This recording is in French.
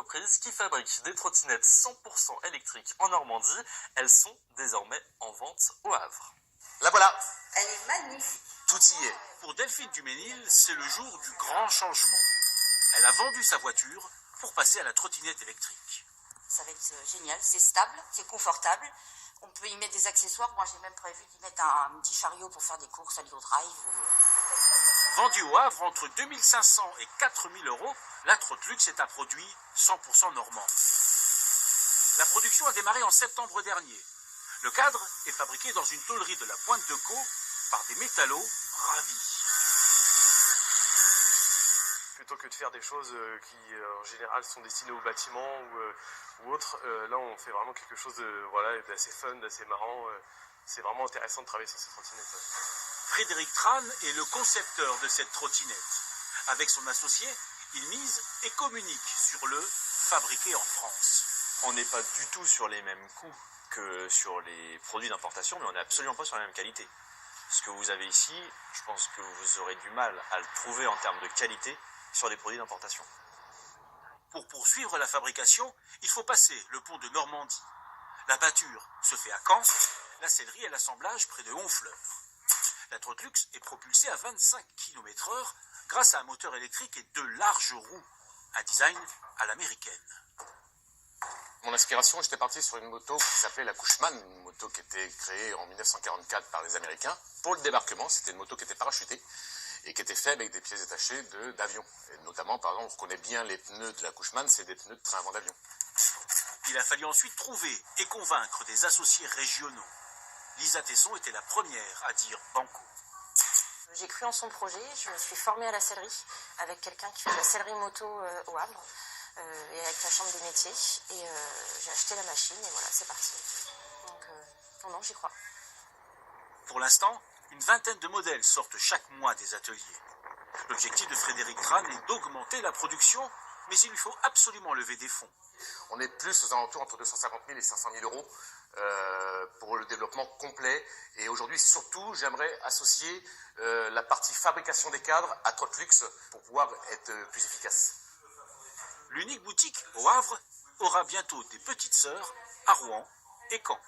entreprise qui fabrique des trottinettes 100% électriques en Normandie. Elles sont désormais en vente au Havre. La voilà. Elle est magnifique. Tout y est. Pour Delphine Duménil, c'est le jour du grand changement. Elle a vendu sa voiture pour passer à la trottinette électrique. Ça va être génial, c'est stable, c'est confortable. On peut y mettre des accessoires. Moi, j'ai même prévu d'y mettre un petit chariot pour faire des courses à l'hydro-drive. Vendue au Havre entre 2500 et 4000 euros, la Trotlux est un produit 100% normand. La production a démarré en septembre dernier. Le cadre est fabriqué dans une tôlerie de la Pointe de Caux par des métallos ravis. Plutôt que de faire des choses qui en général sont destinées au bâtiment ou autres, là on fait vraiment quelque chose d'assez fun, d'assez marrant. C'est vraiment intéressant de travailler sur ces trottinettes. Frédéric Tran est le concepteur de cette trottinette. Avec son associé, il mise et communique sur le fabriqué en France. On n'est pas du tout sur les mêmes coûts que sur les produits d'importation, mais on n'est absolument pas sur la même qualité. Ce que vous avez ici, je pense que vous aurez du mal à le trouver en termes de qualité sur des produits d'importation. Pour poursuivre la fabrication, il faut passer le pont de Normandie. La batture se fait à Caen, la sellerie et l'assemblage près de Honfleur. La Trotlux est propulsée à 25 km/h grâce à un moteur électrique et de larges roues. Un design à l'américaine. Mon inspiration, j'étais parti sur une moto qui s'appelait la Cushman, une moto qui était créée en 1944 par les Américains. Pour le débarquement, c'était une moto qui était parachutée et qui était faite avec des pièces détachées d'avions. Et notamment, par exemple, on reconnaît bien les pneus de la Cushman, c'est des pneus de train avant d'avion. Il a fallu ensuite trouver et convaincre des associés régionaux. Lisa Tesson était la première à dire banco. J'ai cru en son projet, je me suis formée à la sellerie avec quelqu'un qui fait de la sellerie moto au Havre et avec la chambre des métiers. Et j'ai acheté la machine et voilà, c'est parti. Donc non, j'y crois. Pour l'instant, une vingtaine de modèles sortent chaque mois des ateliers. L'objectif de Frédéric Tran est d'augmenter la production, mais il lui faut absolument lever des fonds. On est plus aux alentours entre 250 000 et 500 000 euros pour le développement complet. Et aujourd'hui, surtout, j'aimerais associer la partie fabrication des cadres à Trotlux pour pouvoir être plus efficace. L'unique boutique au Havre aura bientôt des petites sœurs à Rouen et Caen.